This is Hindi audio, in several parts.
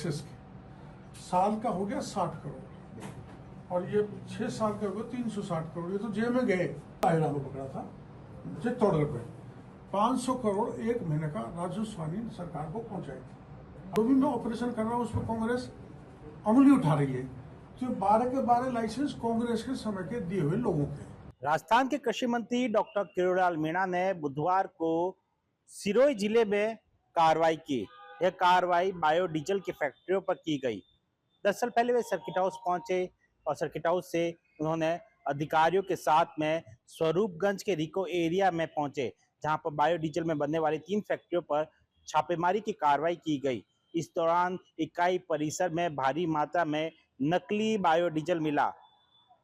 एक्सेस के। साल का हो गया 60 करोड़ और ये 6 साल का हो गया 360 करोड़। ये तो जेल में गए, आयरा में पकड़ा था चित्तौड़गढ़ पे। 500 करोड़ एक महीने का राजस्व स्वामी सरकार को पहुंचाई थी। जो भी मैं ऑपरेशन कर रहा हूँ उस पर कांग्रेस अंगुली उठा रही है। तो 12 के 12 लाइसेंस कांग्रेस के समय के दिए हुए लोगों के। राजस्थान के कृषि मंत्री डॉक्टर किरोड़ीलाल मीणा ने बुधवार को सिरोही जिले में कार्रवाई की। यह कार्रवाई बायोडीजल की फैक्ट्रियों पर की गई। दरअसल पहले वे सर्किट हाउस पहुंचे और सर्किट हाउस से उन्होंने अधिकारियों के साथ में स्वरूपगंज के रिको एरिया में पहुंचे, जहां पर बायोडीजल में बनने वाली 3 फैक्ट्रियों पर छापेमारी की कार्रवाई की गई। इस दौरान इकाई परिसर में भारी मात्रा में नकली बायोडीजल मिला।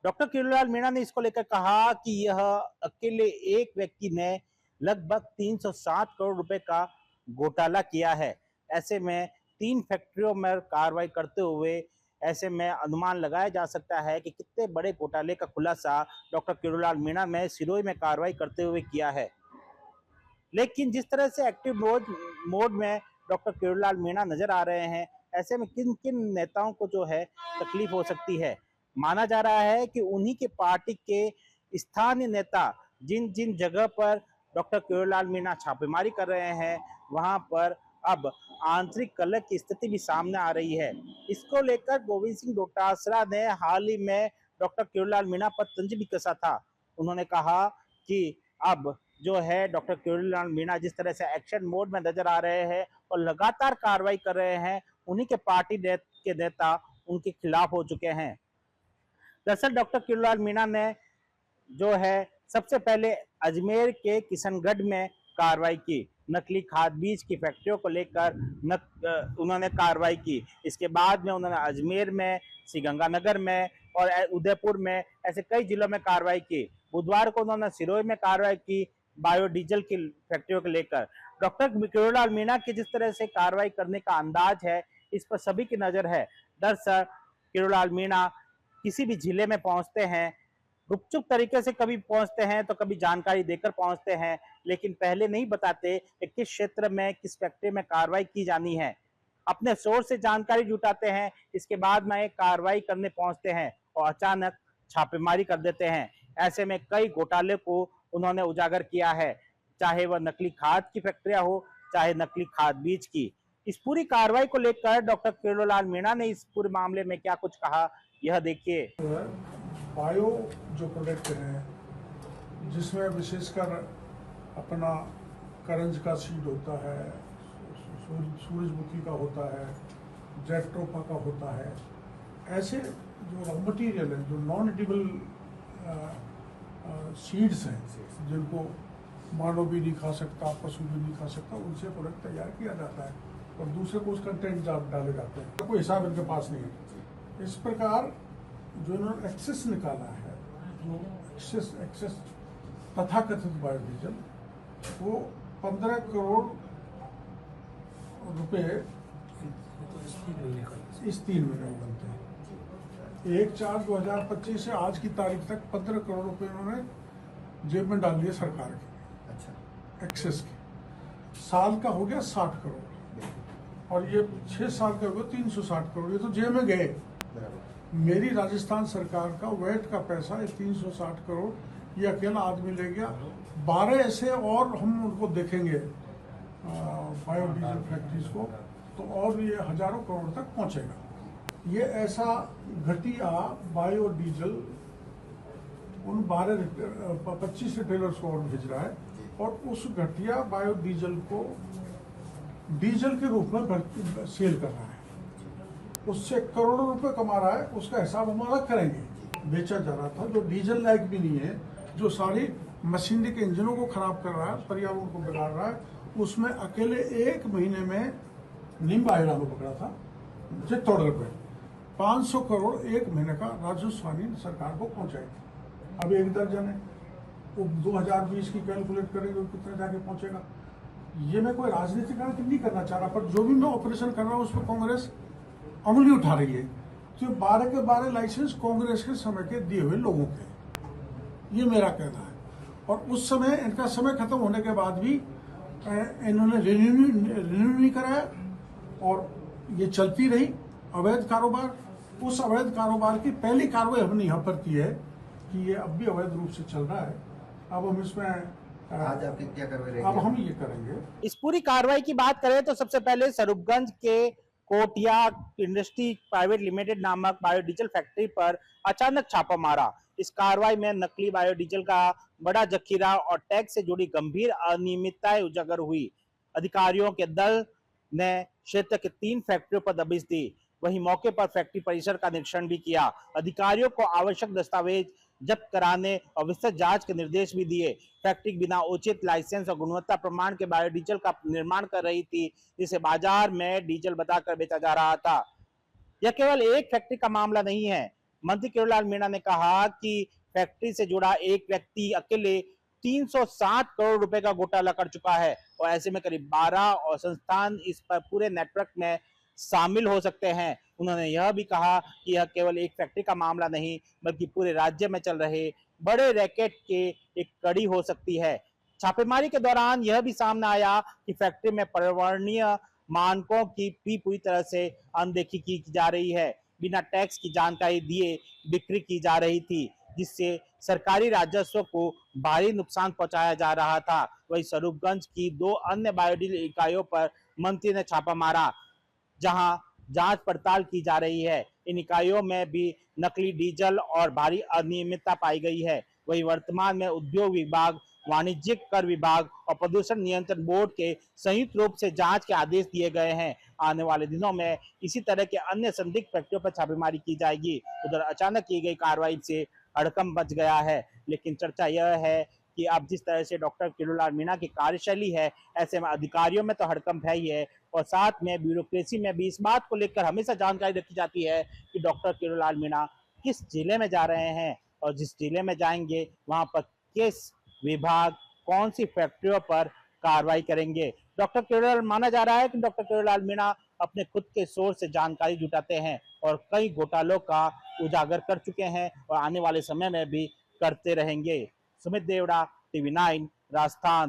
डॉक्टर किरोड़ीलाल मीणा ने इसको लेकर कहा कि यह अकेले एक व्यक्ति ने लगभग 360 करोड़ रुपए का घोटाला किया है। ऐसे में 3 फैक्ट्रियों में कार्रवाई करते हुए ऐसे में अनुमान लगाया जा सकता है कि कितने बड़े घोटाले का खुलासा डॉक्टर किरोड़ीलाल मीणा ने सिरोही में कार्रवाई करते हुए किया है। लेकिन जिस तरह से एक्टिव मोड में डॉक्टर किरोड़ीलाल मीणा नजर आ रहे हैं, ऐसे में किन किन नेताओं को जो है तकलीफ हो सकती है। माना जा रहा है कि उन्हीं के पार्टी के स्थानीय नेता जिन जिन जगह पर डॉक्टर किरोड़ीलाल मीणा छापेमारी कर रहे हैं, वहां पर अब आंतरिक कलह की स्थिति भी सामने आ रही है। इसको लेकर गोविंद सिंह डोटासरा ने हाल ही में डॉक्टर किरोड़ीलाल मीणा पर तंज भी कसा था। उन्होंने कहा कि अब जो है डॉक्टर किरोड़ीलाल मीणा जिस तरह से एक्शन मोड में नजर आ रहे हैं और लगातार कार्रवाई कर रहे हैं, उन्हीं के पार्टी के नेता उनके खिलाफ हो चुके हैं। दरअसल डॉक्टर किरोड़ीलाल मीणा ने जो है सबसे पहले अजमेर के किशनगढ़ में कार्रवाई की। नकली खाद बीज की फैक्ट्रियों को लेकर उन्होंने कार्रवाई की। इसके बाद में उन्होंने अजमेर में, श्रीगंगानगर में और उदयपुर में ऐसे कई जिलों में कार्रवाई की। बुधवार को उन्होंने सिरोही में कार्रवाई की बायोडीजल की फैक्ट्रियों को लेकर। डॉक्टर किरोड़ीलाल मीणा की जिस तरह से कार्रवाई करने का अंदाज है, इस पर सभी की नजर है। दरअसल किरोड़ीलाल मीणा किसी भी जिले में पहुंचते हैं, गुपचुप तरीके से कभी पहुंचते हैं तो कभी जानकारी देकर पहुंचते हैं, लेकिन पहले नहीं बताते कि किस क्षेत्र में किस फैक्ट्री में कार्रवाई की जानी है। अपने सोर्स से जानकारी जुटाते हैं, इसके बाद में एक कार्रवाई करने पहुंचते हैं और अचानक छापेमारी कर देते हैं। ऐसे में कई घोटाले को उन्होंने उजागर किया है, चाहे वह नकली खाद की फैक्ट्रियां हो, चाहे नकली खाद बीज की। इस पूरी कार्रवाई को लेकर डॉक्टर किरोड़ीलाल मीणा ने इस पूरे मामले में क्या कुछ कहा, यह देखिए। बायो जो प्रोडक्ट हैं, जिसमें विशेषकर अपना करंज का सीड होता है, सूरजमुखी का होता है, जैट्रोपा का होता है, ऐसे जो रॉ मटीरियल है, जो नॉन एडिबल सीड्स हैं, जिनको मानव भी नहीं खा सकता, पशु भी नहीं खा सकता, उनसे प्रोडक्ट तैयार किया जाता है और दूसरे को उस कंटेंट डाले जाते हैं। कोई हिसाब इनके पास नहीं है। इस प्रकार जो इन्होंने एक्सेस निकाला है, जो एक्सेस तथाकथित बायोडीजल, वो 15 करोड़ रुपए इस 3 महीने में बनते हैं। 1/4/2025 से आज की तारीख तक 15 करोड़ रुपए इन्होंने जेब में डाल दिए सरकार के। अच्छा। एक्सेस के। साल का हो गया 60 करोड़ और ये 6 साल का हो गया 360 करोड़। ये तो जेब में गए। मेरी राजस्थान सरकार का वैट का पैसा 360 करोड़ ये अकेला आदमी ले गया। 12 ऐसे और हम उनको देखेंगे बायोडीजल फैक्ट्रीज को, तो और ये हजारों करोड़ तक पहुंचेगा। ये ऐसा घटिया बायोडीजल उन 25 रिटेलर्स को और भेज रहा है और उस घटिया बायोडीजल को डीजल के रूप में सेल कर रहा है। उससे करोड़ों रुपए कमा रहा है। उसका हिसाब हम अलग करेंगे। बेचा जा रहा था जो डीजल लायक भी नहीं है, जो सारी मशीनरी के इंजनों को खराब कर रहा है, पर्यावरण को बिगाड़ रहा है, उसमें अकेले 1 महीने में नीम आयरा में पकड़ा था चित्तौड़गढ़ पे। 500 करोड़ एक महीने का राजस्व स्वामी सरकार को पहुंचाई थी। अब 1 दर्जन है, वो 2020 की कैलकुलेट करेंगे कितना जाके पहुंचेगा। ये मैं कोई राजनीतिक नहीं करना चाह रहा, पर जो भी मैं ऑपरेशन कर रहा हूँ उस पर कांग्रेस अंगुली उठा रही है। तो 12 के 12 लाइसेंस कांग्रेस के समय के दिए हुए लोगों के, ये मेरा कहना है। और उस समय इनका समय खत्म होने के बाद भी इन्होंने रिन्यू नहीं कराया और ये चलती रही अवैध कारोबार। उस अवैध कारोबार की पहली कार्रवाई हमने यहाँ पर की है कि ये अब भी अवैध रूप से चल रहा है। अब हम इसमें आज आपकी क्या कार्रवाई अब हम ये करेंगे। इस पूरी कार्रवाई की बात करें तो सबसे पहले स्वरूपगंज के कोटिया इंडस्ट्री प्राइवेट लिमिटेड नामक बायोडीजल फैक्ट्री पर अचानक छापा मारा। इस कार्रवाई में नकली बायोडीजल का बड़ा जखीरा और टैक्स से जुड़ी गंभीर अनियमितताएं उजागर हुई। अधिकारियों के दल ने क्षेत्र के 3 फैक्ट्रियों पर दबिश दी। वहीं मौके पर फैक्ट्री परिसर का निरीक्षण भी किया। अधिकारियों को आवश्यक दस्तावेज जब्त कराने और विस्तृत जांच के निर्देश भी दिए। फैक्ट्री बिना उचित लाइसेंस और गुणवत्ता प्रमाण के बायोडीजल का निर्माण कर रही थी, जिसे बाजार में डीजल बताकर बेचा जा रहा था। यह केवल एक फैक्ट्री का मामला नहीं है। मंत्री किरोड़ीलाल मीणा ने कहा कि फैक्ट्री से जुड़ा एक व्यक्ति अकेले 360 करोड़ रुपए का घोटाला कर चुका है और ऐसे में करीब 12 और संस्थान इस पर पूरे नेटवर्क में शामिल हो सकते हैं। उन्होंने यह भी कहा कि यह केवल एक फैक्ट्री का मामला नहीं बल्कि पूरे राज्य में चल रहे बड़े रैकेट के एक कड़ी हो सकती है। छापेमारी के दौरान यह भी सामने आया कि फैक्ट्री में पर्यावरणीय मानकों की भी पूरी तरह से अनदेखी की जा रही है। बिना टैक्स की जानकारी दिए बिक्री की जा रही थी, जिससे सरकारी राजस्व को भारी नुकसान पहुंचाया जा रहा था। वहीं स्वरूपगंज की 2 अन्य बायोडीजल इकाइयों पर मंत्री ने छापा मारा, जहां जांच पड़ताल की जा रही है। इन इकाइयों में भी नकली डीजल और भारी अनियमितता पाई गई है। वहीं वर्तमान में उद्योग विभाग, वाणिज्यिक कर विभाग और प्रदूषण नियंत्रण बोर्ड के संयुक्त रूप से जांच के आदेश दिए गए हैं। आने वाले दिनों में इसी तरह के अन्य संदिग्ध फैक्ट्रियों पर छापेमारी की जाएगी। उधर अचानक की गई कार्रवाई से हड़कंप मच गया है, लेकिन चर्चा यह है कि अब जिस तरह से डॉक्टर किरोड़ीलाल मीणा की कार्यशैली है, ऐसे में अधिकारियों में तो हड़कंप है ही है और साथ में ब्यूरोक्रेसी में भी इस बात को लेकर हमेशा जानकारी रखी जाती है कि डॉक्टर किरोड़ीलाल मीणा किस जिले में जा रहे हैं और जिस जिले में जाएंगे वहां पर किस विभाग कौन सी फैक्ट्रियों पर कार्रवाई करेंगे। डॉक्टर किरोड़ीलाल माना जा रहा है कि डॉक्टर किरोड़ीलाल मीणा अपने खुद के सोर्स से जानकारी जुटाते हैं और कई घोटालों का उजागर कर चुके हैं और आने वाले समय में भी करते रहेंगे। सुमित देवड़ा, TV9 राजस्थान।